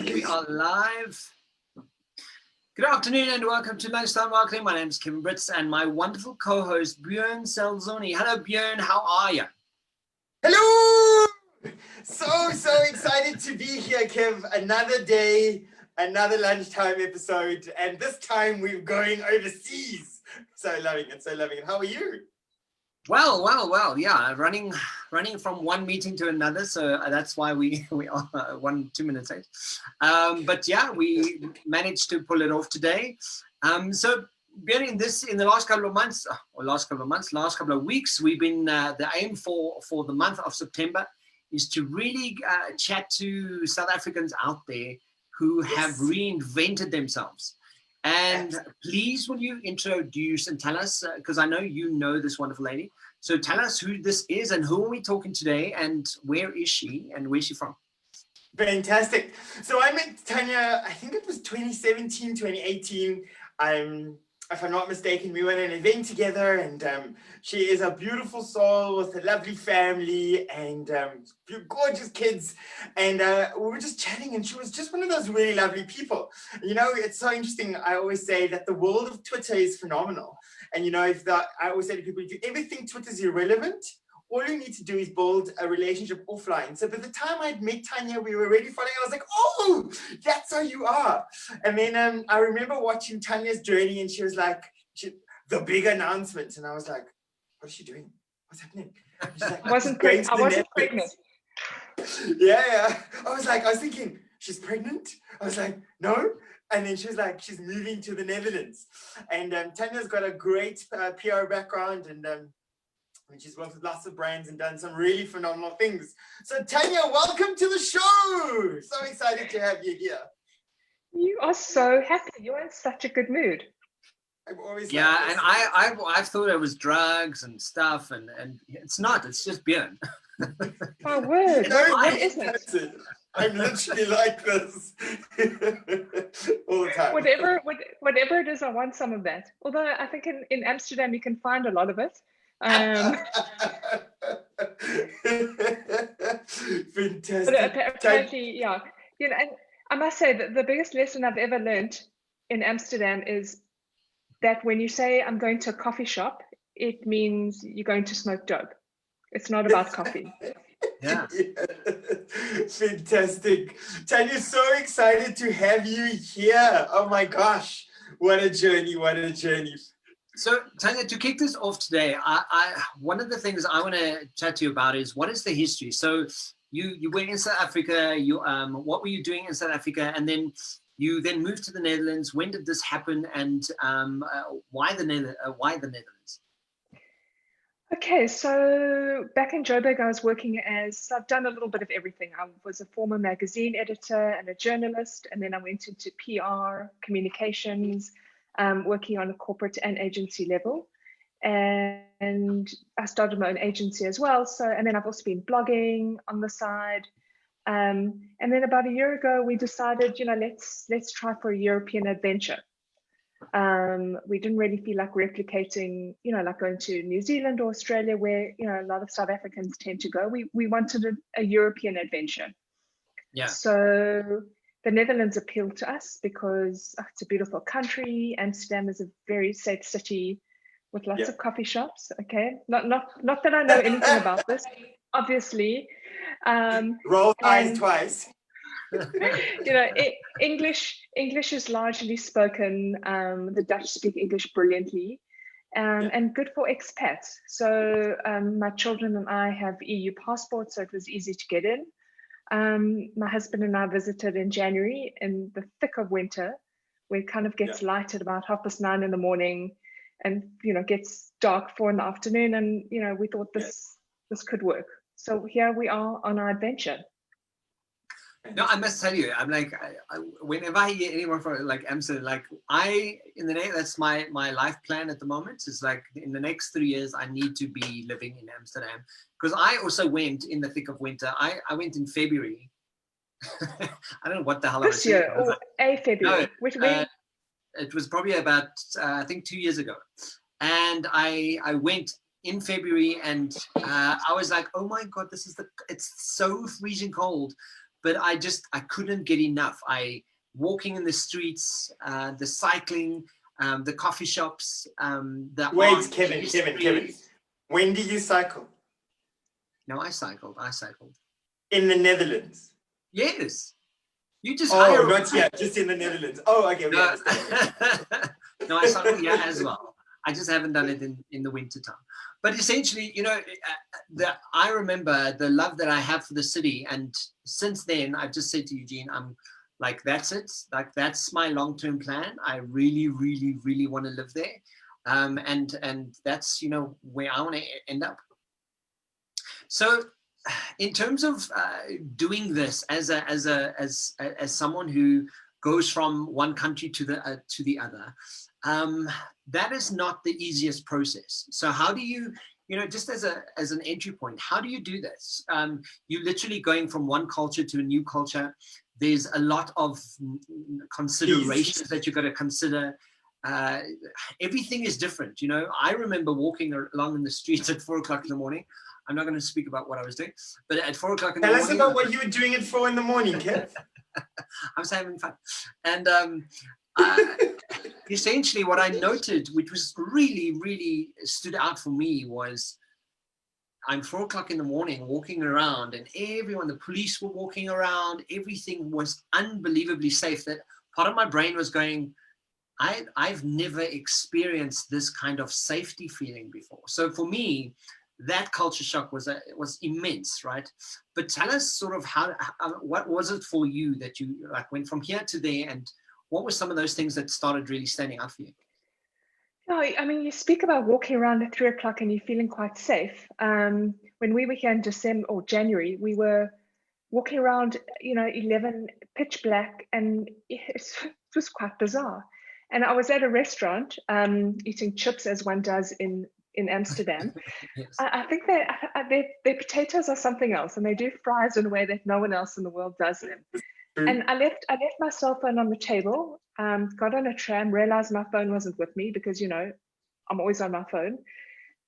We are live. Good afternoon and welcome to Lifestyle Marketing. My name is Kevin Britz and my wonderful co-host Bjorn Salsone. Hello Bjorn, how are you? Hello! So excited to be here, Kev. Another day, another lunchtime episode, and this time we're going overseas. So loving it, so loving it. How are you? Well, yeah, running from one meeting to another, so that's why we are 2 minutes late. But yeah, we managed to pull it off today. So Bjorn, in the last couple of weeks, we've been the aim for the month of September is to really chat to South Africans out there who have reinvented themselves. And please, will you introduce and tell us, because I know you know this wonderful lady, so tell us who this is and who are we talking today and where is she and where's she from? Fantastic. So I met Tanya, I think it was 2017, 2018. If I'm not mistaken, we went to an event together, and she is a beautiful soul with a lovely family and gorgeous kids. And we were just chatting, and she was just one of those really lovely people. You know, it's so interesting. I always say that the world of Twitter is phenomenal. And, you know, I always say to people, if you ever think Twitter is irrelevant, all you need to do is build a relationship offline. So by the time I'd met Tanya, we were already following. I was like, oh, that's how you are. And then I remember watching Tanya's journey, and she was like, the big announcement. And I was like, what is she doing? What's happening? She's like, I wasn't pregnant. Yeah. I was thinking, she's pregnant? I was like, no. And then she was like, she's moving to the Netherlands. And Tanya's got a great PR background, and she's worked with lots of brands and done some really phenomenal things. So Tanya, welcome to the show. So excited to have you here. You are so happy. You're in such a good mood. I've always and I thought it was drugs and stuff, and it's not. It's just Bjorn. Oh, word. What is it? I'm literally like this all the time. Whatever it is, I want some of that. Although I think in Amsterdam you can find a lot of it. Fantastic. But apparently, yeah. You know, and I must say that the biggest lesson I've ever learned in Amsterdam is that when you say I'm going to a coffee shop, it means you're going to smoke dope. It's not about coffee. Yeah. Fantastic. Tanya, so excited to have you here. Oh my gosh. What a journey. So Tanya, to kick this off today, one of the things I want to chat to you about is what is the history. So you were in South Africa. What were you doing in South Africa, and then you moved to the Netherlands. When did this happen, and why the Netherlands? Okay, so back in Joburg, I've done a little bit of everything. I was a former magazine editor and a journalist, and then I went into PR, communications, working on a corporate and agency level. And I started my own agency as well. And then I've also been blogging on the side. And then about a year ago, we decided, let's try for a European adventure. We didn't really feel like replicating, like going to New Zealand or Australia, where, a lot of South Africans tend to go. We wanted a European adventure. Yeah. So the Netherlands appealed to us because it's a beautiful country. Amsterdam is a very safe city with lots of coffee shops. Okay, not that I know anything about this, obviously. Roll eyes twice. English is largely spoken. The Dutch speak English brilliantly, and good for expats. So my children and I have EU passports, so it was easy to get in. My husband and I visited in January in the thick of winter, where it kind of gets light at about 9:30 in the morning, and gets dark 4 in the afternoon. And we thought this could work. So here we are on our adventure. No, I must tell you, I'm like, whenever I hear anyone from like Amsterdam, like that's my life plan at the moment. Is like in the next 3 years, I need to be living in Amsterdam, because I also went in the thick of winter. I went in February. I don't know what the hell this year or February. Which way? It was probably about I think 2 years ago, and I went in February, and I was like, oh my god, it's so freezing cold. but I couldn't get enough. Walking in the streets, the cycling, the coffee shops, the Wait, art, Kevin. When did you cycle? No, I cycled. In the Netherlands? Yes. You just Oh, not yet, just in the Netherlands. Oh, okay, we no. understand. No, I cycle here as well. I just haven't done it in the winter time. But essentially, I remember the love that I have for the city. And since then, I've just said to Eugene, I'm like, that's it. Like, that's my long-term plan. I really, really, really want to live there. And that's, where I want to end up. So in terms of doing this as someone who goes from one country to the other, that is not the easiest process. So how do you, just as an entry point, how do you do this? You're literally going from one culture to a new culture. There's a lot of considerations that you've got to consider. Everything is different. I remember walking along in the streets at 4 o'clock in the morning. I'm not going to speak about what I was doing, but at 4 o'clock in the morning. Tell us about what you were doing at 4 in the morning, Kev. I was having fun. And essentially what I noted, which was really, really stood out for me, was I'm 4 o'clock in the morning walking around, and the police were walking around. Everything was unbelievably safe. That part of my brain was going, I've never experienced this kind of safety feeling before. So for me, that culture shock was immense, right? But tell us sort of what was it for you that you went from here to there, and what were some of those things that started really standing out for you? No, I mean, you speak about walking around at 3 o'clock and you're feeling quite safe. When we were here in December or January, we were walking around, 11, pitch black, and it was quite bizarre. And I was at a restaurant eating chips, as one does in Amsterdam. Yes. I think their potatoes are something else, and they do fries in a way that no one else in the world does them. And I left my cell phone on the table, got on a tram, realized my phone wasn't with me because, I'm always on my phone.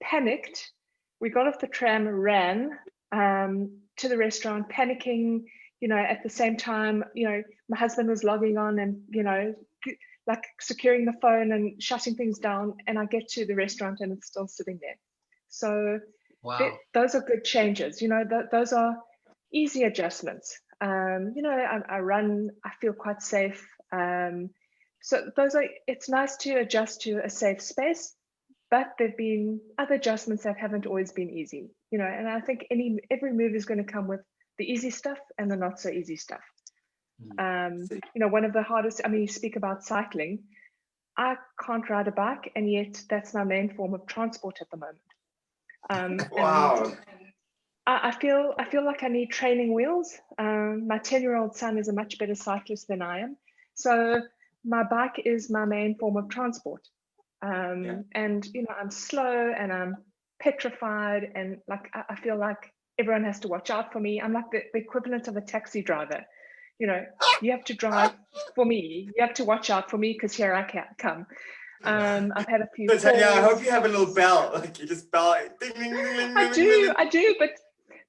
Panicked. We got off the tram, ran to the restaurant, panicking, at the same time, my husband was logging on and, like securing the phone and shutting things down. And I get to the restaurant and it's still sitting there. So wow. Those are good changes. Those are easy adjustments. I run, I feel quite safe. So it's nice to adjust to a safe space, but there've been other adjustments that haven't always been easy, and I think every move is going to come with the easy stuff and the not so easy stuff. One of the hardest, you speak about cycling. I can't ride a bike, and yet that's my main form of transport at the moment. Wow. I feel like I need training wheels. My 10-year-old son is a much better cyclist than I am. So my bike is my main form of transport. And, I'm slow and I'm petrified, and I feel like everyone has to watch out for me. I'm like the equivalent of a taxi driver. You have to drive for me. You have to watch out for me because here I come. I've had a few calls. Tanya, I hope you have a little bell. Like you just bell. Ding, ding, ding, ding, I ding, do,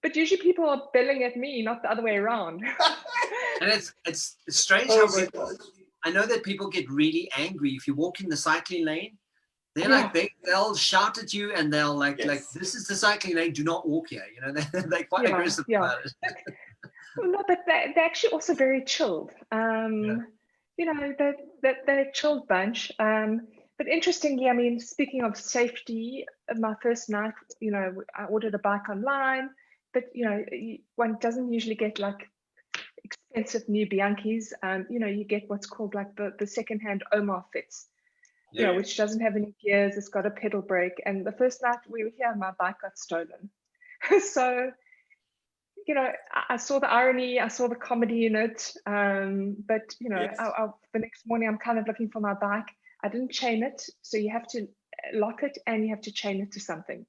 but usually people are belling at me, not the other way around. And it's strange how I know that people get really angry if you walk in the cycling lane. They're they'll shout at you, and they'll like this is the cycling lane, do not walk here. They're quite aggressive about it. No, but they're actually also very chilled. They're a chilled bunch. But interestingly, speaking of safety, my first night, I ordered a bike online, but one doesn't usually get like expensive new Bianchis. You get what's called like the secondhand Omar fits, which doesn't have any gears. It's got a pedal brake. And the first night we were here, my bike got stolen. So, I saw the irony, I saw the comedy in it. But the next morning I'm kind of looking for my bike. I didn't chain it, so you have to lock it and you have to chain it to something.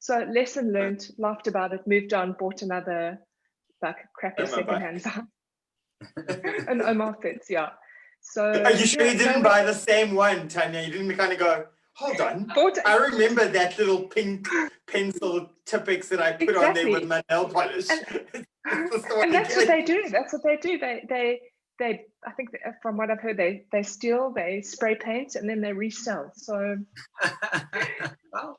So lesson learned, laughed about it, moved on, bought another crappy secondhand bike. An Omar fits, yeah. So are you sure you didn't buy the same one, Tanya? You didn't kind of go, hold on. I remember that little pink pencil Tipex that I put on there with my nail polish. And that's what they do. That's what they do. They I think from what I've heard, they steal, they spray paint, and then they resell. So Well,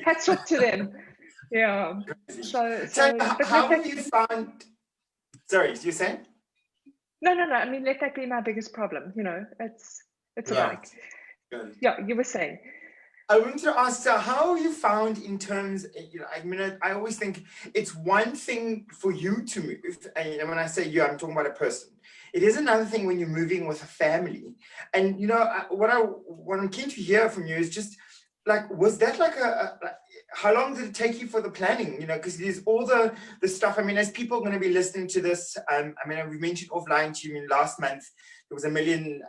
hats off to them. Yeah. So how have you found? Sorry, you saying? No. I mean, let that be my biggest problem. You know, it's Right. like, yeah, you were saying. I wanted to ask, so how have you found in terms, you know, I mean, I always think it's one thing for you to move, and you know, when I say you, I'm talking about a person. It is another thing when you're moving with a family. And, you know, what I'm keen to hear from you is just, like, was that like how long did it take you for the planning? You know, because there's all the stuff. I mean, as people are going to be listening to this, I mean, we mentioned offline to you, I mean, last month, there was 1 million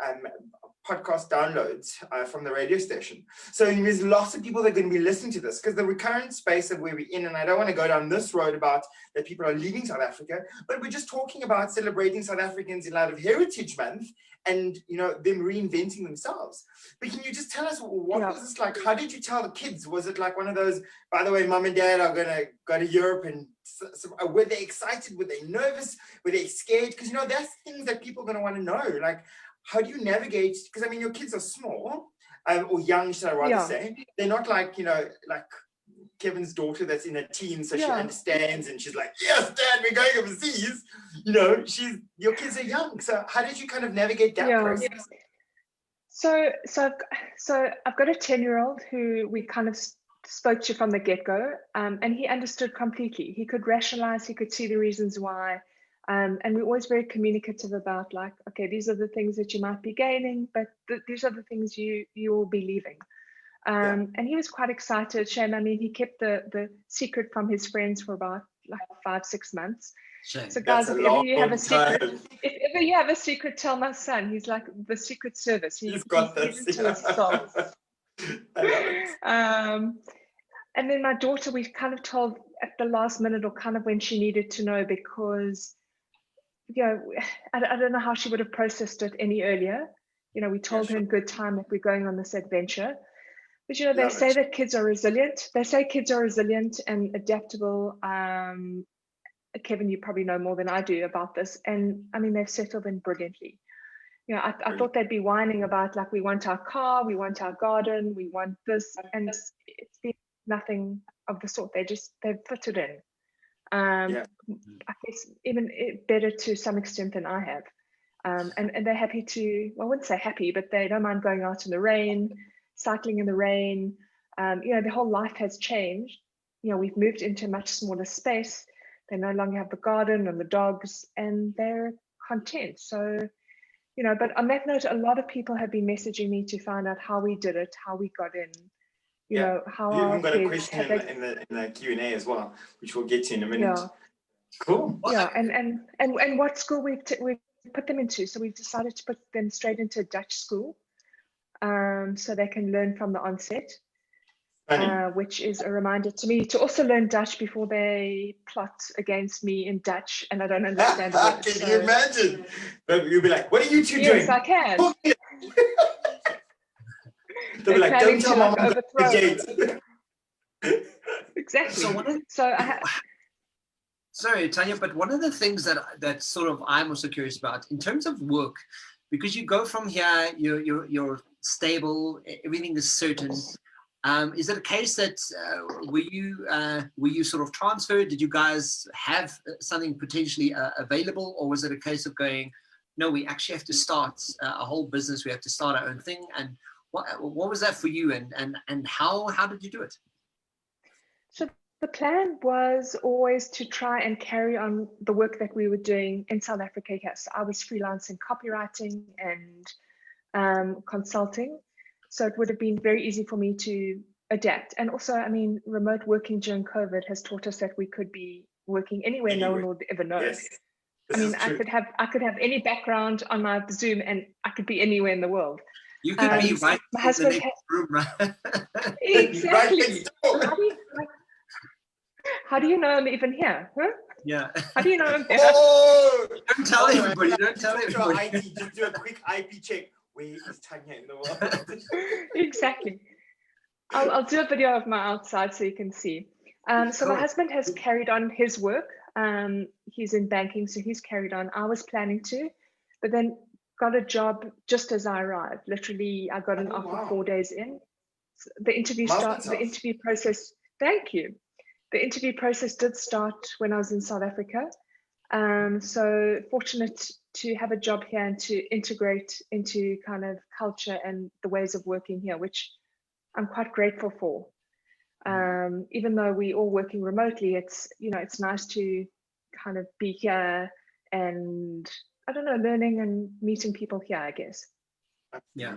podcast downloads from the radio station. So there's lots of people that are going to be listening to this, because the recurrent space of where we're in, and I don't want to go down this road about that people are leaving South Africa, but we're just talking about celebrating South Africans in light of Heritage Month and, you know, them reinventing themselves. But can you just tell us, what was this like? How did you tell the kids? Was it like one of those, by the way, mom and dad are going to go to Europe, and were they excited? Were they nervous? Were they scared? Because, you know, that's things that people are going to want to know. Like, how do you navigate? Because, I mean, your kids are small, or young, should I rather say. They're not like, you know, like Kevin's daughter that's in her teens, so she understands and she's like, yes, Dad, we're going overseas. You know, your kids are young. So how did you kind of navigate that process? So I've got a 10-year-old who we kind of spoke to from the get-go, and he understood completely. He could rationalize, he could see the reasons why. And we're always very communicative about, like, okay, these are the things that you might be gaining, but these are the things you will be leaving. And he was quite excited, Shane. I mean, he kept the secret from his friends for about like 5-6 months. Shame. So guys, if ever you have a secret, tell my son. He's like the Secret Service. He's got this. He's into his songs. I love it. And then my daughter, we kind of told at the last minute, or kind of when she needed to know, because, you know, I don't know how she would have processed it any earlier. You know, we told her in good time that we're going on this adventure. But, you know, they say that kids are resilient. They say kids are resilient and adaptable. Kevin, you probably know more than I do about this. And I mean, they've settled in brilliantly. You know, I thought they'd be whining about, like, we want our car, we want our garden, we want this. And it's been nothing of the sort. They've fitted in. I guess even better to some extent than I have. And they're happy to, well, I wouldn't say happy, but they don't mind going out in the rain, cycling in the rain. You know, their whole life has changed. You know, we've moved into a much smaller space. They no longer have the garden and the dogs, and they're content. So, you know, but on that note, a lot of people have been messaging me to find out how we did it, how we got in, you know, how you our even got a kids question in the Q&A as well, which we'll get to in a minute. Yeah. Cool. Yeah, and what school we've put them into. So we've decided to put them straight into a Dutch school, so they can learn from the onset, which is a reminder to me to also learn Dutch before they plot against me in Dutch, and I don't understand the words. Can you imagine? You'll be like, what are you two doing? Yes, I can. They'll be like, don't tell Mom I'm overthrow. Exactly. So sorry, Tanya, but one of the things that sort of I'm also curious about in terms of work, because you go from here, you're stable, everything is certain. Is it a case that were you sort of transferred? Did you guys have something potentially available, or was it a case of going, no, we actually have to start a whole business, we have to start our own thing? And what was that for you, and how did you do it? So the plan was always to try and carry on the work that we were doing in South Africa. Yes, I was freelancing copywriting and consulting. So it would have been very easy for me to adapt. And also, I mean, remote working during COVID has taught us that we could be working anywhere. No one would ever know. Yes, I mean, I could have any background on my Zoom and I could be anywhere in the world. You could be right my husband in the next room, right? Exactly. How do you know I'm even here? Huh? Yeah. How do you know I'm here? Oh! Don't tell everybody. Don't tell everybody. Just do a quick IP check. Where is Tanya in the world? Exactly. I'll do a video of my outside so you can see. So my husband has carried on his work. He's in banking, so he's carried on. I was planning to, but then got a job just as I arrived. Literally, I got an offer 4 days in. The interview process, thank you. The interview process did start when I was in South Africa. So fortunate to have a job here and to integrate into kind of culture and the ways of working here, which I'm quite grateful for. Even though we're all working remotely, it's, you know, it's nice to kind of be here and, I don't know, learning and meeting people here, I guess. Yeah.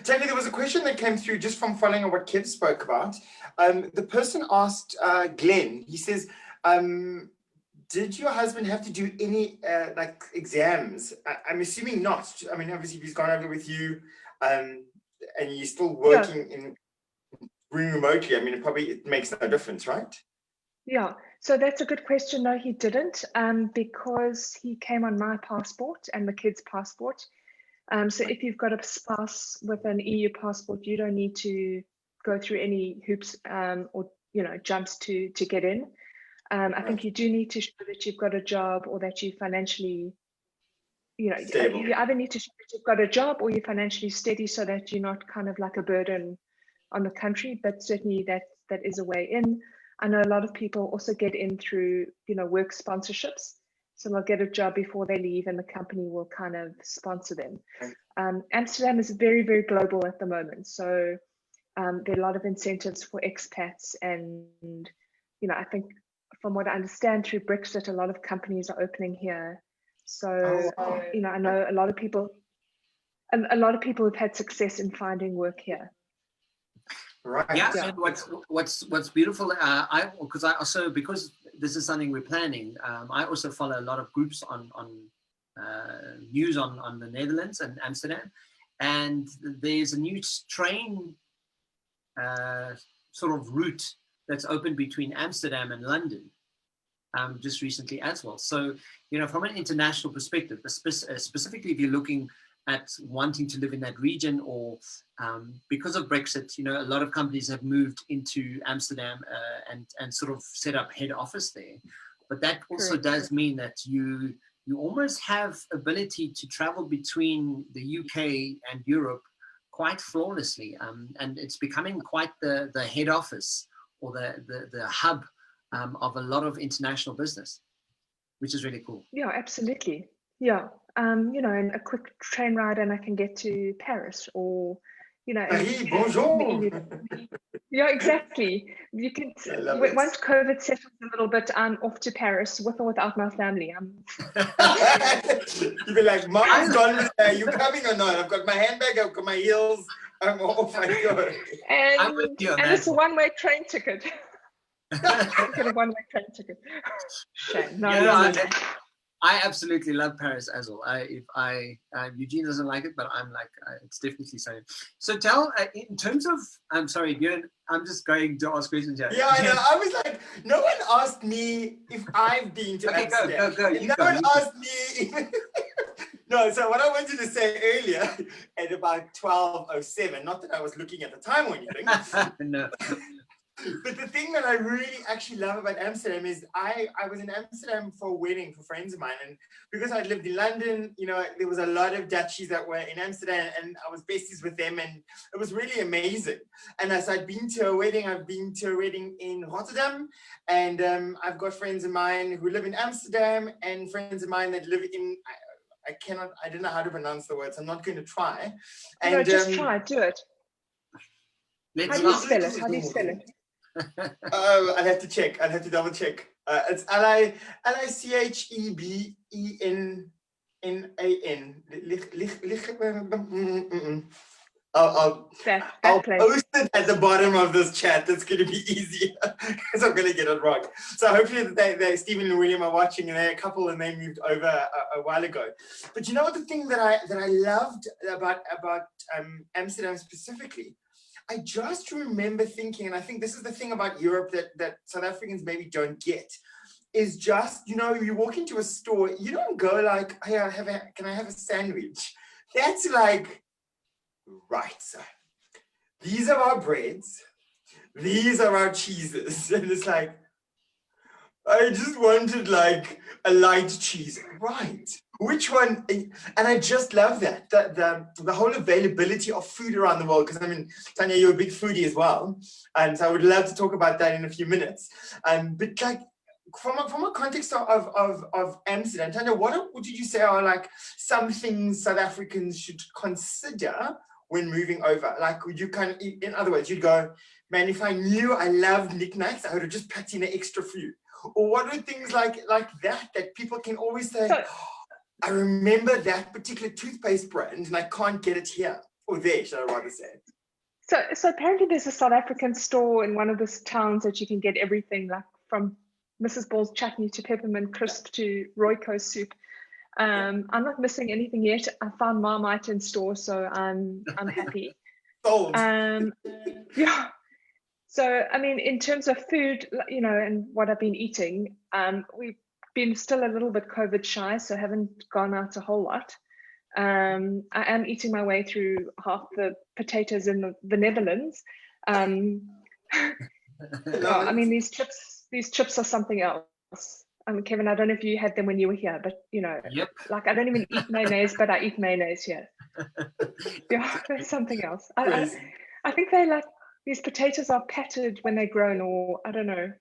Tanya, there was a question that came through just from following on what Kev spoke about. The person asked Glenn, he says, did your husband have to do any like exams? I'm assuming not. I mean, obviously he's gone over with you and you're still working in remotely. I mean, it makes no difference, right? Yeah, so that's a good question. No, he didn't, because he came on my passport and the kid's passport. So if you've got a spouse with an EU passport, you don't need to go through any hoops or, you know, jumps to get in. I think you do need to show that you've got a job or that you financially, you know, you either need to show that you've got a job or you're financially steady so that you're not kind of like a burden on the country, but certainly that is a way in. I know a lot of people also get in through, you know, work sponsorships. So they'll get a job before they leave and the company will kind of sponsor them. Amsterdam is very, very global at the moment. So there are a lot of incentives for expats. And, you know, I think from what I understand through Brexit, a lot of companies are opening here. So, you know, I know a lot of people have had success in finding work here. Right. Yeah, and what's beautiful, because this is something we're planning, I also follow a lot of groups on news on the Netherlands and Amsterdam, and there's a new train sort of route that's opened between Amsterdam and London just recently as well. So, you know, from an international perspective, specifically if you're looking at wanting to live in that region, or because of Brexit, you know, a lot of companies have moved into Amsterdam and sort of set up head office there. But that also does mean that you almost have ability to travel between the UK and Europe quite flawlessly, and it's becoming quite the head office or the hub of a lot of international business, which is really cool. Yeah, absolutely. Yeah. You know, and a quick train ride and I can get to Paris, or, you know, bonjour. Yeah, exactly. You can, once COVID settles a little bit, I'm off to Paris with or without my family. You'd be like, Mom's gone with that. You coming or not? I've got my handbag, I've got my heels, I'm off, I go. And it's a one-way train ticket. Get a one-way train ticket. Shame. No. I absolutely love Paris as well. Eugene doesn't like it, but I'm like, it's definitely so. So tell, in terms of, I'm sorry, Bjorn, I'm just going to ask questions here. Yeah, I know. I was like, no one asked me if I've been to Amsterdam. Go. No one asked me. No, so what I wanted to say earlier at about 12:07, not that I was looking at the time or anything. No. But the thing that I really actually love about Amsterdam is I was in Amsterdam for a wedding for friends of mine, and because I'd lived in London, you know, there was a lot of Dutchies that were in Amsterdam, and I was besties with them, and it was really amazing. And as I've been to a wedding, I've been to a wedding in Rotterdam, and I've got friends of mine who live in Amsterdam and friends of mine that live in, I don't know how to pronounce the words, I'm not going to try. And no, just try, do it. How do you spell it? How do you spell it? I'll have to check. I'll have to double check. It's Lichtenstein. I'll post it at the bottom of this chat. That's going to be easier because I'm going to get it wrong. So hopefully Stephen and William are watching, and they're a couple and they moved over a while ago. But you know what, the thing that I loved about Amsterdam specifically, I just remember thinking, and I think this is the thing about Europe that South Africans maybe don't get, is just, you know, you walk into a store, you don't go like, hey, can I have a sandwich? That's like, right, so these are our breads, these are our cheeses. And it's like, I just wanted like a light cheese. Right. Which one? And I just love that. The whole availability of food around the world. Because I mean, Tanya, you're a big foodie as well. And so I would love to talk about that in a few minutes. But like from a context of Amsterdam, Tanya, what would you say are like some things South Africans should consider when moving over? Like, would you kind of, in other words, you'd go, man, if I knew I loved knickknacks, I would have just packed in an extra few. Or what are things like that people can always say, So, oh, I remember that particular toothpaste brand and I can't get it here or there, should I rather say. so apparently there's a South African store in one of the towns that you can get everything, like from Mrs. Ball's chutney to peppermint crisp to Royco soup. I'm not missing anything yet. I found Marmite in store, so I'm happy. Sold. Yeah. So, I mean, in terms of food, you know, and what I've been eating, we've been still a little bit COVID shy, so haven't gone out a whole lot. I am eating my way through half the potatoes in the Netherlands. Yeah, I mean, these chips are something else. Kevin, I don't know if you had them when you were here, but you know, Yep. like I don't even eat mayonnaise, but I eat mayonnaise here. Yeah, there's something else. I think they like, these potatoes are patted when they're grown, or I don't know,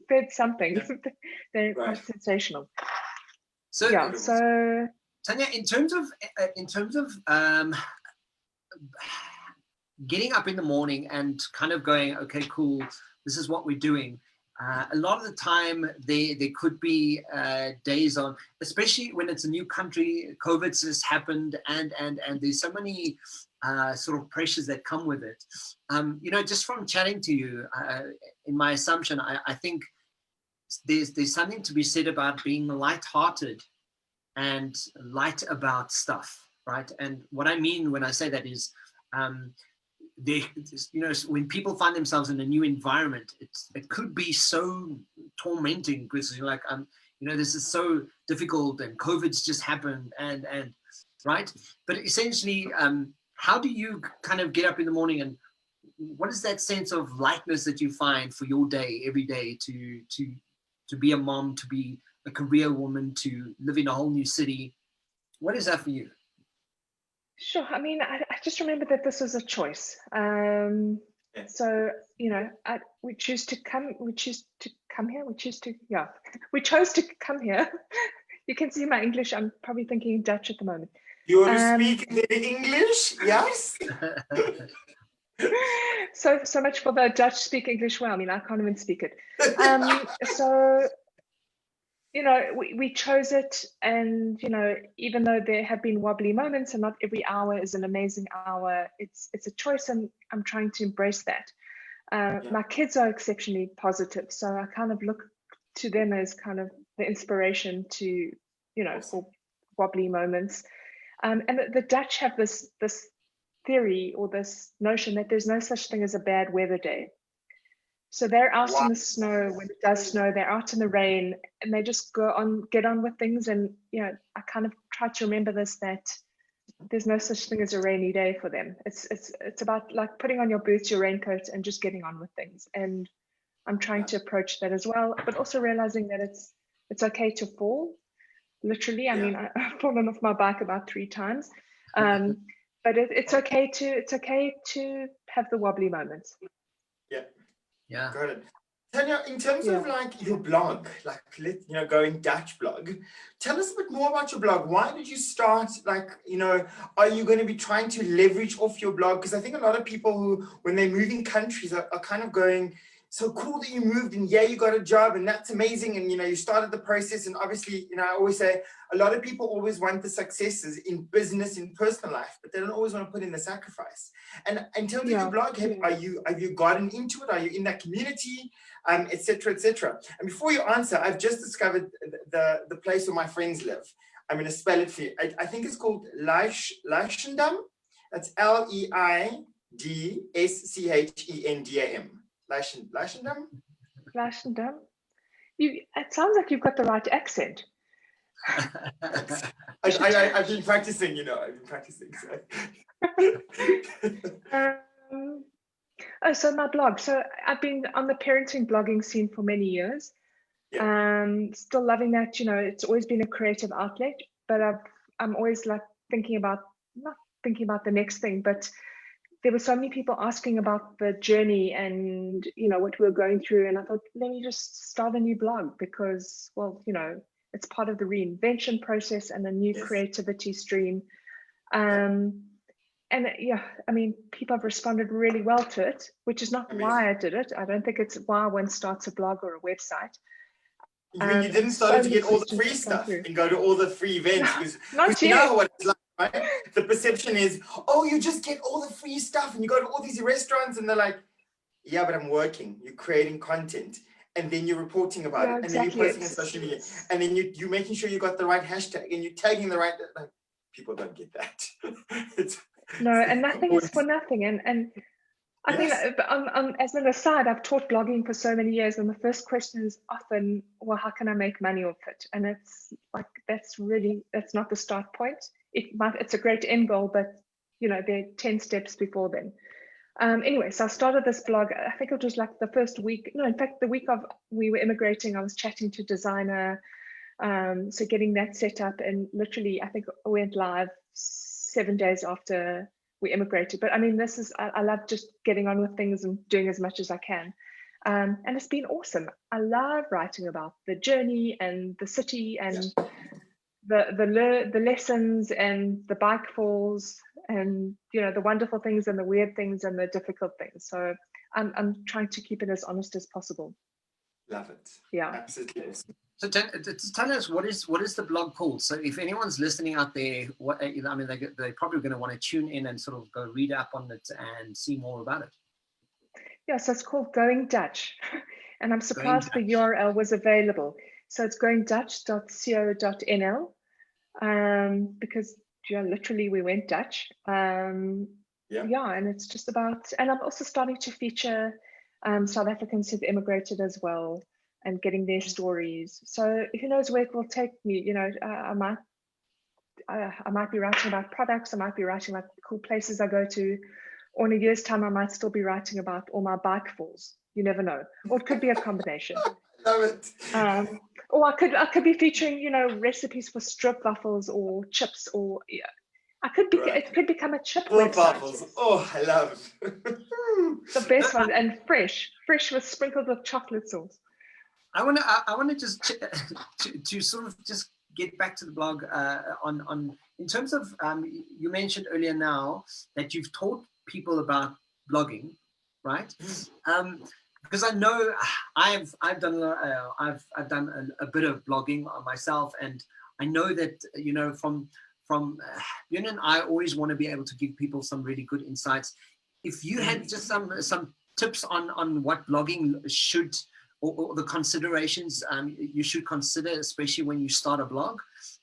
fed something. Yeah. They're Right. quite sensational. So, Yeah. So Tanya, in terms of getting up in the morning and kind of going, okay, cool, this is what we're doing. A lot of the time, there could be days on, especially when it's a new country, COVID's just happened, and there's so many sort of pressures that come with it. You know, just from chatting to you, in my assumption, I think there's something to be said about being lighthearted and light about stuff, right? And what I mean when I say that is, they, you know, when people find themselves in a new environment, it could be so tormenting because you're like, you know, this is so difficult and COVID's just happened and right. But essentially, how do you kind of get up in the morning, and what is that sense of lightness that you find for your day every day to be a mom, to be a career woman, to live in a whole new city? What is that for you? sure. I mean, I just remember that this was a choice. So, you know, we chose to come here. We chose to come here. You can see my English. I'm probably thinking Dutch at the moment. You want to speak the English? Yes. So much for the Dutch speak English well. I mean, I can't even speak it. So, you know, we chose it, and you know, even though there have been wobbly moments, and not every hour is an amazing hour, it's a choice, and I'm trying to embrace that. My kids are exceptionally positive, so I kind of look to them as kind of the inspiration to, you know, for wobbly moments. And the Dutch have this theory, or this notion, that there's no such thing as a bad weather day. So they're out in the snow when it does snow, they're out in the rain, and they just get on with things. And, you know, I kind of try to remember this, that there's no such thing as a rainy day for them. It's about like putting on your boots, your raincoat, and just getting on with things. And I'm trying to approach that as well, but also realizing that it's okay to fall. Literally, I mean, I've fallen off my bike about 3 times, but it's okay to have the wobbly moments. Yeah. Got it. Tanya, in terms of like your blog, like, you know, going Dutch blog, tell us a bit more about your blog. Why did you start? Like, you know, are you going to be trying to leverage off your blog? Because I think a lot of people who, when they move in countries, are kind of going, so cool that you moved, and you got a job, and that's amazing, and you know, you started the process. And obviously, you know, I always say a lot of people always want the successes in business, in personal life, but they don't always want to put in the sacrifice. And in terms of your blog, have you gotten into it? Are you in that community, etc., etc.? And before you answer, I've just discovered the place where my friends live. I'm going to spell it for you. I think it's called Leidschendam. That's Leidschendam. Leidschendam? Leidschendam? It sounds like you've got the right accent. I've been practicing, you know, So. So my blog. So I've been on the parenting blogging scene for many years. Still loving that, it's always been a creative outlet, but I'm always like not thinking about the next thing, but there were so many people asking about the journey and, what we were going through. And I thought, let me just start a new blog because, well, it's part of the reinvention process and a new creativity stream. And yeah, I mean, people have responded really well to it, which is not why I did it. I don't think it's why one starts a blog or a website. You mean you didn't start to get all the free stuff and go to all the free events? Because you know what it's like, right? The perception is, oh, you just get all the free stuff and you go to all these restaurants and they're like, yeah, but I'm working. You're creating content and then you're reporting about it and then you're posting on social media and then you're making sure you got the right hashtag and you're tagging the right, like, people don't get that. No, and nothing is for nothing. And I think as an aside, I've taught blogging for so many years, and the first question is often, well, how can I make money off it? And it's like, that's not the start point. It's a great end goal, but there are 10 steps before then. Anyway, so I started this blog. I think it was like the first week. No, in fact, the week of we were immigrating, I was chatting to a designer. So getting that set up, and literally, I think I went live 7 days after we immigrated. But I mean, I love just getting on with things and doing as much as I can. And it's been awesome. I love writing about the journey and the city and the lessons and the bike falls and, the wonderful things and the weird things and the difficult things. So I'm trying to keep it as honest as possible. Love it. Yeah. Absolutely awesome. So tell us, what is the blog called? So if anyone's listening out there, they're probably going to want to tune in and sort of go read up on it and see more about it. Yeah, so it's called Going Dutch, and I'm surprised the URL was available. So it's goingdutch.co.nl, because literally we went Dutch. And it's just about, and I'm also starting to feature South Africans who've immigrated as well, and getting their stories. So who knows where it will take me? I might be writing about products. I might be writing about cool places I go to. Or in a year's time, I might still be writing about all my bike falls. You never know. Or it could be a combination. Love it. Or I could be featuring, recipes for stroopwafels or chips, or it could become a chip website. Waffles. Oh, I love it. The best one, and fresh with sprinkled with chocolate sauce. I want to just to sort of just get back to the blog on in terms of you mentioned earlier now that you've taught people about blogging, right? Because I know I've done a bit of blogging myself, and I know that from Bjorn and I always want to be able to give people some really good insights. If you had just some tips on what blogging should, or the considerations you should consider, especially when you start a blog,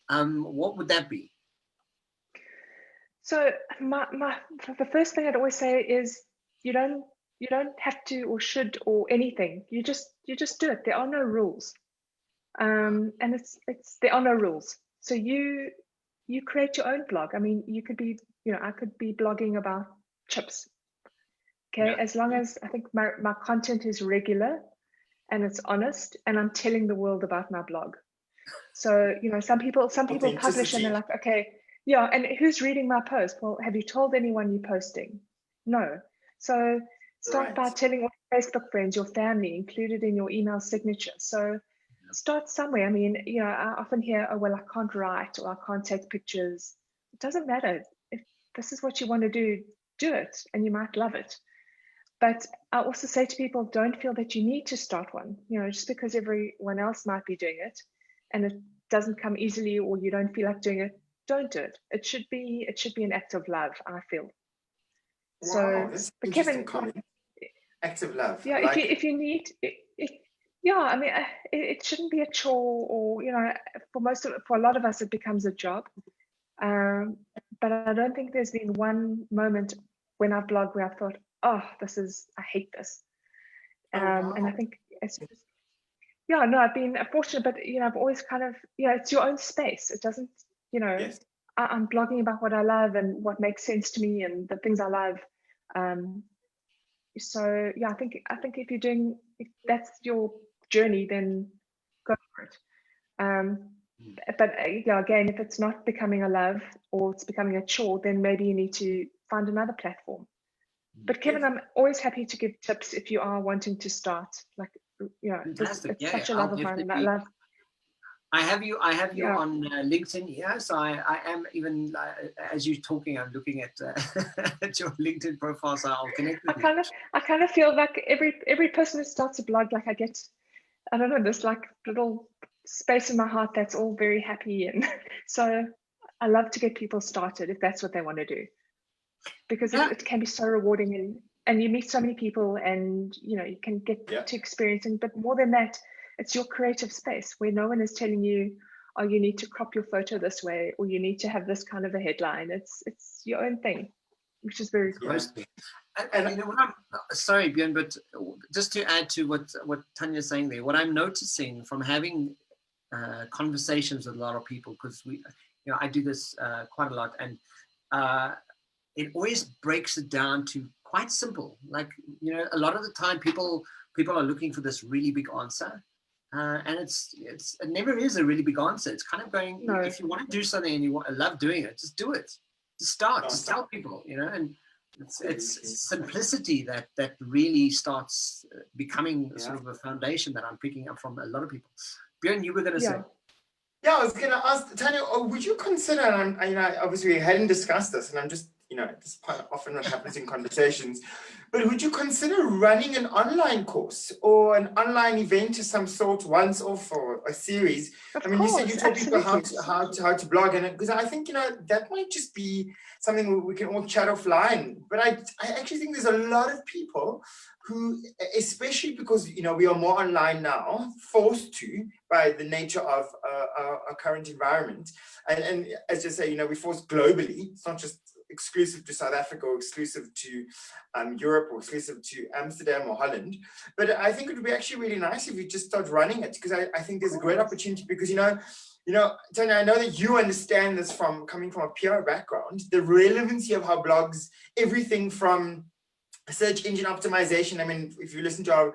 what would that be? So the first thing I'd always say is you don't have to or should or anything. You just do it. There are no rules, and there are no rules. So you create your own blog. I mean, you could be, I could be blogging about chips. Okay, as long as I think my content is regular and it's honest, and I'm telling the world about my blog. So, some people publish and they're like, okay, yeah, and who's reading my post? Well, have you told anyone you're posting? No. So start by telling all your Facebook friends, your family, included in your email signature. So start somewhere. I mean, I often hear, oh, well, I can't write or I can't take pictures. It doesn't matter. If this is what you want to do it, and you might love it. But I also say to people, don't feel that you need to start one, just because everyone else might be doing it and it doesn't come easily, or you don't feel like doing it, don't do it. It should be an act of love, I feel. Wow, so, but Kevin, act of love. Yeah, like if you need it, yeah, I mean, it shouldn't be a chore, or for a lot of us, it becomes a job. But I don't think there's been one moment when I've blogged where I thought, oh, I hate this. And I think it's just, I've been fortunate, but I've always kind of, it's your own space. It doesn't, Yes. I'm blogging about what I love and what makes sense to me and the things I love. So I think if that's your journey, then for it. But yeah, again, if it's not becoming a love or it's becoming a chore, then maybe you need to find another platform. But Kevin, I'm always happy to give tips if you are wanting to start. Like, you know, it's such a love of mine. I love. I have you on LinkedIn here, so I am even as you're talking, I'm looking at at your LinkedIn profile, so I'll connect with you. I kind of feel like every person who starts a blog, like I get, I don't know, this like little space in my heart that's all very happy, and so I love to get people started if that's what they want to do, because it can be so rewarding, and you meet so many people, and you know, you can get to experiencing. But more than that, it's your creative space where no one is telling you, oh, you need to crop your photo this way, or you need to have this kind of a headline. It's your own thing, which is very cool. And you know what, sorry, Bjorn, but just to add to what Tanya's saying there, what I'm noticing from having conversations with a lot of people, because I do this quite a lot, and it always breaks it down to quite simple. Like, a lot of the time people are looking for this really big answer. And it never is a really big answer. It's kind of going, if you want to do something and you love doing it, just do it. Just start. Just tell people, and it's simplicity that really starts becoming sort of a foundation that I'm picking up from a lot of people. Bjorn, you were going to say. Yeah, I was going to ask Tanya, would you consider? And obviously we hadn't discussed this, and I'm just, this is quite often what happens in conversations. But would you consider running an online course or an online event of some sort, once off, or a series? You said you taught people how to blog, and because I think that might just be something we can all chat offline. But I actually think there's a lot of people who, especially because we are more online now, forced to by the nature of our current environment, and as you say, we're forced globally. It's not just exclusive to South Africa or exclusive to Europe or exclusive to Amsterdam or Holland. But I think it would be actually really nice if you just start running it, because I think there's a great opportunity, because Tanya, I know that you understand this from coming from a PR background, the relevancy of how blogs, everything from search engine optimization. If you listen to our,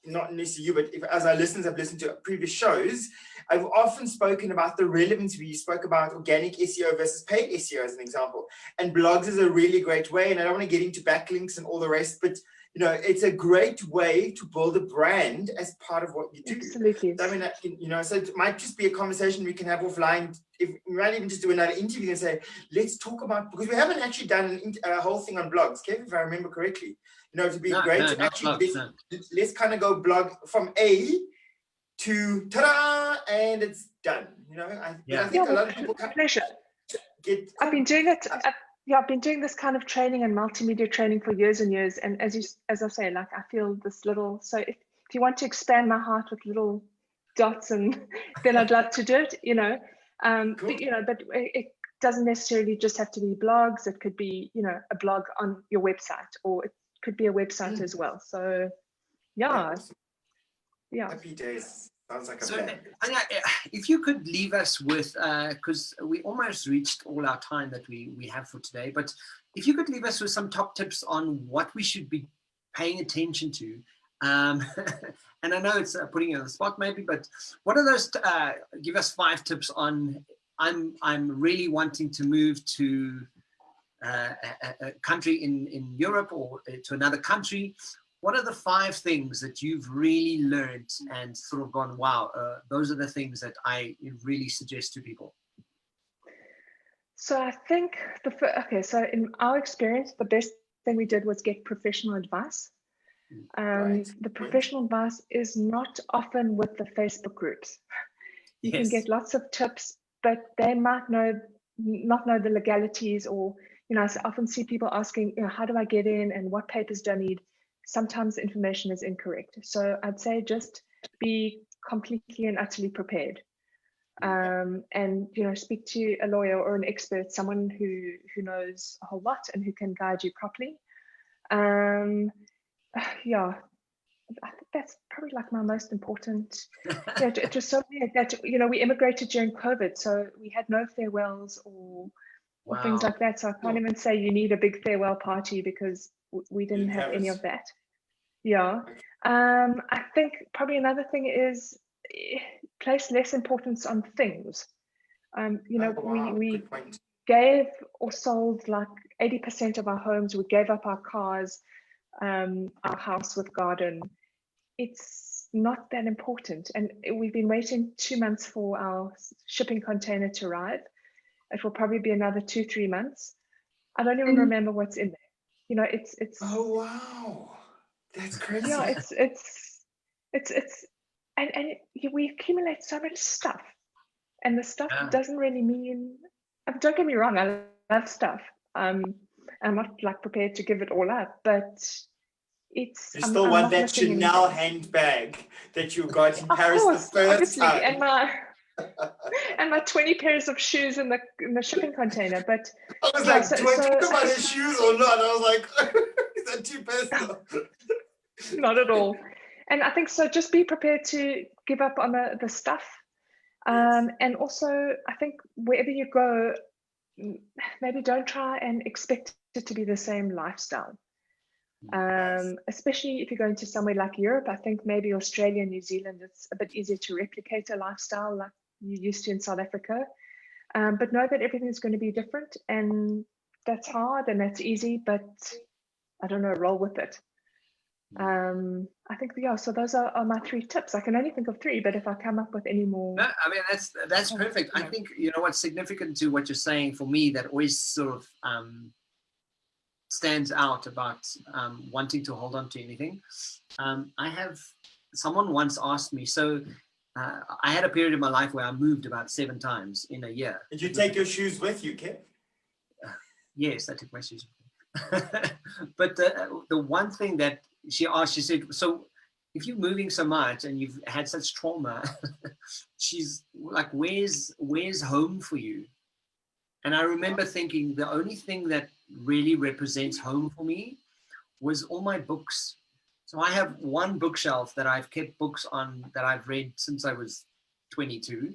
not necessarily you, but as our listeners have listened to previous shows, I've often spoken about the relevance. We spoke about organic SEO versus paid SEO as an example, and blogs is a really great way. And I don't want to get into backlinks and all the rest, but it's a great way to build a brand as part of what you do. Absolutely. So it might just be a conversation we can have offline. If we might even just do another interview and say, let's talk about, because we haven't actually done a whole thing on blogs, Kev, if I remember correctly. It'd be great to actually let's kind of go blog from A to ta-da, and it's done. I think a lot of people I've been doing it. I've been doing this kind of training and multimedia training for years and years. And as I say, like, I feel this little, so if you want to expand my heart with little dots, and then I'd love to do it, Cool. But it doesn't necessarily just have to be blogs. It could be, a blog on your website, or it could be a website as well. So yeah. Happy days. Sounds like a plan. If you could leave us with, because we almost reached all our time that we have for today, but if you could leave us with some top tips on what we should be paying attention to, and I know it's putting you on the spot maybe, but what are those? Give us 5 tips on. I'm really wanting to move to a country in Europe, or to another country. What are the 5 things that you've really learned and sort of gone, wow, those are the things that I really suggest to people? So I think so in our experience, the best thing we did was get professional advice. The professional advice is not often with the Facebook groups. You can get lots of tips, but they might not know the legalities, or, I often see people asking, how do I get in, and what papers do I need? Sometimes the information is incorrect. So I'd say just be completely and utterly prepared. And, speak to a lawyer or an expert, someone who knows a whole lot and who can guide you properly. I think that's probably like my most important. It was so weird that, we immigrated during COVID, so we had no farewells or things like that. So I can't even say you need a big farewell party, because we didn't have any of that. I think probably another thing is place less importance on things. You know, Oh, wow. we Good point. gave or sold like 80% of our homes. We gave up our cars, our house with garden. It's not that important. And we've been waiting 2 months for our shipping container to arrive. It will probably be another 2-3 months. I don't even remember what's in there. You know, it's Oh, wow. That's crazy. yeah, and we accumulate so much stuff, and the stuff Yeah. doesn't really mean, don't get me wrong, I love stuff. I'm not like prepared to give it all up, but it's You still I'm want not that missing Chanel anything. handbag that you got in Of Paris course, the first obviously, time. and my 20 pairs of shoes in the shipping container. But I was yeah, like, do I talk about his shoes or not? I was like, is that too personal? not at all. And I think so. Just be prepared to give up on the stuff. Yes. And also, I think wherever you go, maybe don't try and expect it to be the same lifestyle. Nice. Especially if you're going to somewhere like Europe. I think maybe Australia and New Zealand, it's a bit easier to replicate a lifestyle like you used to in South Africa. But know that everything's going to be different, and that's hard and that's easy, but I don't know, roll with it. I think, yeah, so those are my 3 tips. I can only think of 3, but if I come up with any more. No, I mean, that's perfect. I think, you know, what's significant to what you're saying for me that always sort of stands out about wanting to hold on to anything. I have, someone once asked me, so I had a period in my life where I moved about 7 times in a year. Did you take your shoes with you, Kev? Yes, I took my shoes. But the one thing that she asked, she said, so if you're moving so much and you've had such trauma, she's like, where's home for you? And I remember thinking the only thing that really represents home for me was all my books. So I have one bookshelf that I've kept books on that I've read since I was 22,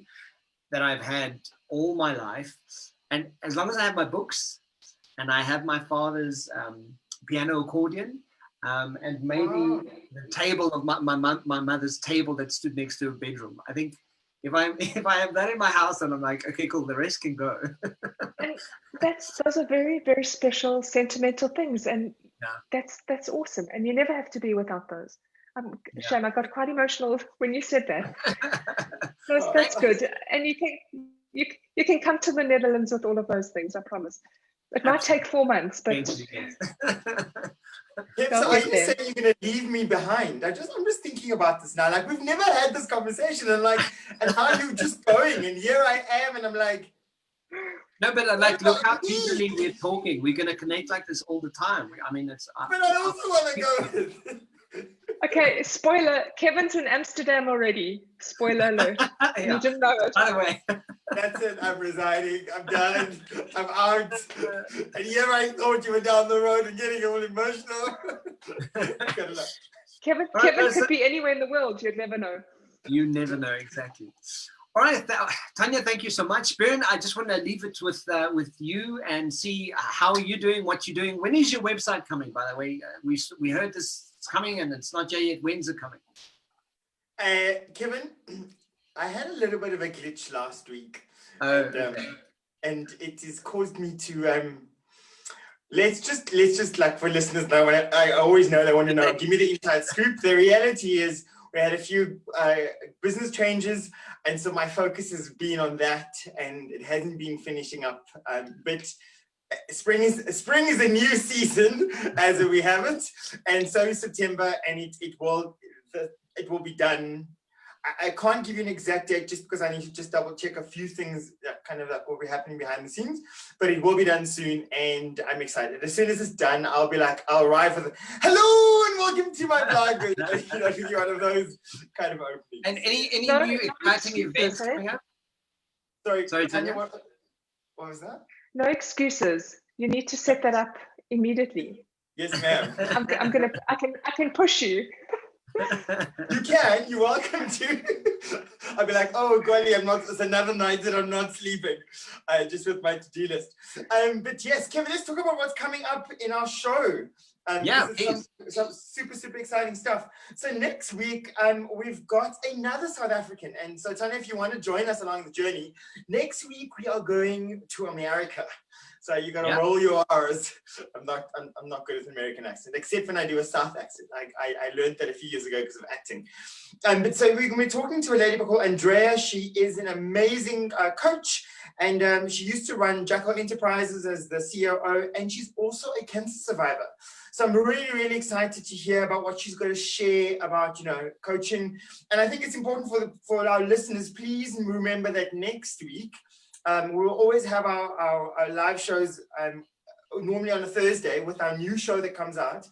that I've had all my life. And as long as I have my books and I have my father's piano accordion, and maybe the table of my mother's table that stood next to her bedroom. I think if I have that in my house, and I'm like, okay, cool, the rest can go. And those are very, very special, sentimental things, and that's awesome. And you never have to be without those. Shame, I got quite emotional when you said that. That's good. And you can come to the Netherlands with all of those things, I promise. It might take 4 months, but So are you saying you're gonna leave me behind? I'm just thinking about this now. Like, we've never had this conversation, and how you're just going, and here I am, and I'm like, no, but like, look how easily we're talking. We're gonna connect like this all the time. I mean, it's. But I also want to go. Okay, spoiler, Kevin's in Amsterdam already. Spoiler alert. Yeah. You didn't know it. By the way. That's it, I'm resigning, I'm done, I'm out. And here I thought you were down the road and getting all emotional. Good luck. Kevin could be anywhere in the world, you'd never know. You never know, exactly. All right, Tanya, thank you so much. Bjorn, I just want to leave it with you and see how you're doing, what you're doing. When is your website coming, by the way? We heard this is coming and it's not yet. When's it coming? Kevin, I had a little bit of a glitch last week. And it has caused me to let's just like, for listeners now, I always know they want to know, give me the inside scoop. The reality is we had a few business changes, and so my focus has been on that, and it hasn't been finishing up. But spring is a new season as we have it, and so is September, and it will be done. I can't give you an exact date just because I need to just double check a few things that kind of like will be happening behind the scenes, but it will be done soon, and I'm excited. As soon as it's done, I'll arrive with hello and welcome to my blog. You know, one of those kind of openings. And any new exciting events coming up? Sorry, Tanya. What was that? No excuses. You need to set that up immediately. Yes, ma'am. I can push you. You can, you're welcome to. I'll be like, oh, golly, it's another night that I'm not sleeping, just with my to-do list. But yes, Kevin, let's talk about what's coming up in our show. Yeah, some super, super exciting stuff. So next week, we've got another South African. And so, Tanya, if you want to join us along the journey, next week we are going to America. So you got to roll your R's. I'm not good with American accent, except when I do a South accent. I learned that a few years ago because of acting. But so we're talking to a lady called Andrea. She is an amazing coach, and she used to run Jackal Enterprises as the COO, and she's also a cancer survivor. So I'm really, really excited to hear about what she's going to share about, coaching. And I think it's important for our listeners, please remember that next week, we'll always have our live shows normally on a Thursday with our new show that comes out.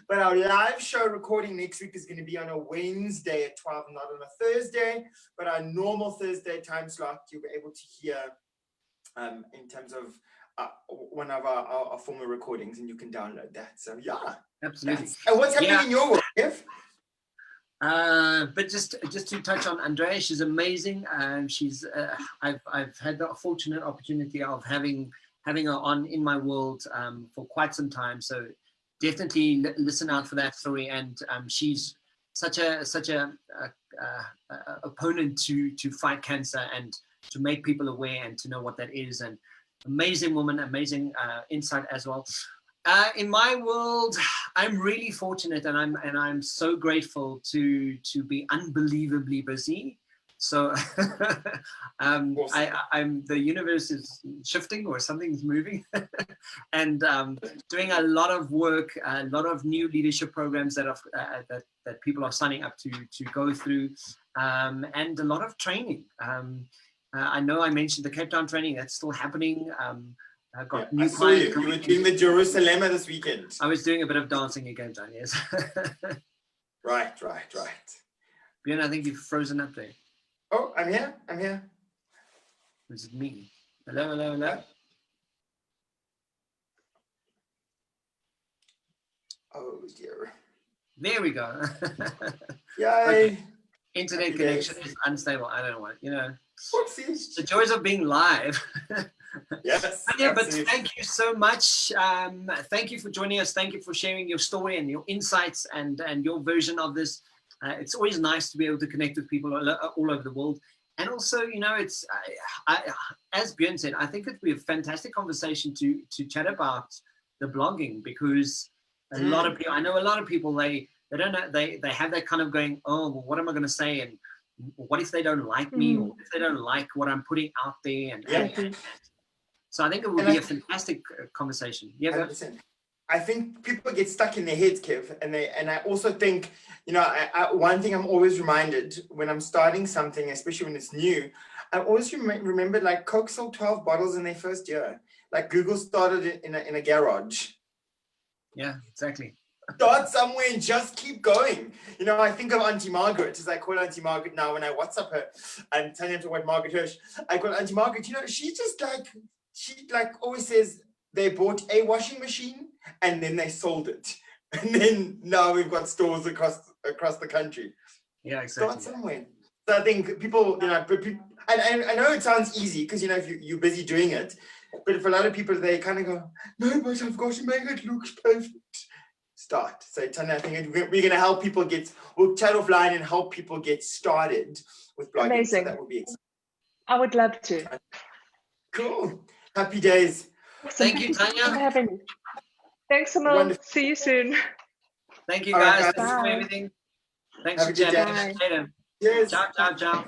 But our live show recording next week is going to be on a Wednesday at 12, not on a Thursday. But our normal Thursday time slot, you'll be able to hear in terms of one of our former recordings, and you can download that. So yeah, absolutely. And what's happening in your world, Kev? But just to touch on Andrea, she's amazing. She's I've had the fortunate opportunity of having her on in my world for quite some time. So definitely listen out for that story. And she's such a opponent to fight cancer and to make people aware and to know what that is. And amazing woman, amazing insight as well. In my world, I'm really fortunate, and I'm so grateful to be unbelievably busy. So I'm the universe is shifting or something's moving, and doing a lot of work, a lot of new leadership programs that that people are signing up to go through, and a lot of training. I know I mentioned the Cape Town training that's still happening. I've got new clients. You were doing the Jerusalem this weekend. I was doing a bit of dancing in Cape Town, yes. Right. Bjorn, I think you've frozen up there. Oh, I'm here. This is me. Hello. Oh dear. There we go. Yay. Okay. Internet connection is unstable. I don't know what, Whoopsies. The joys of being live. Yes. Yeah, but thank you so much. Thank you for joining us. Thank you for sharing your story and your insights and your version of this. It's always nice to be able to connect with people all over the world. And also, it's as Bjorn said, I think it'd be a fantastic conversation to chat about the blogging, because a lot of people, I know a lot of people, they don't know, they have that kind of going, oh, well, what am I going to say? And what if they don't like me, or if they don't like what I'm putting out there? And so I think it would be a fantastic conversation. Yeah, 100%. I think people get stuck in their heads, Kev, and I also think, one thing I'm always reminded when I'm starting something, especially when it's new, I always remember like Coke sold 12 bottles in their first year. Like Google started it in a garage. Yeah, exactly. Start somewhere and just keep going. I think of Auntie Margaret, as I call Auntie Margaret now when I WhatsApp her. I'm telling her to what Margaret Hirsch. I call Auntie Margaret. She always says they bought a washing machine and then they sold it, and then now we've got stores across the country. Yeah, exactly. Start somewhere. So I think people, and I know it sounds easy because if you're busy doing it, but for a lot of people they kind of go, no, but I've got to make it look perfect. Start. So Tanya, I think we're going to help people we'll chat offline and help people get started with blogging. Amazing. So that would be exciting. I would love to. Cool. Happy days. Thank you, Tanya. For having me. Thanks, Amal. See you soon. Thank you, guys. Right, Thanks for everything. Thanks Have for a good chatting. day. Later. Cheers. Ciao.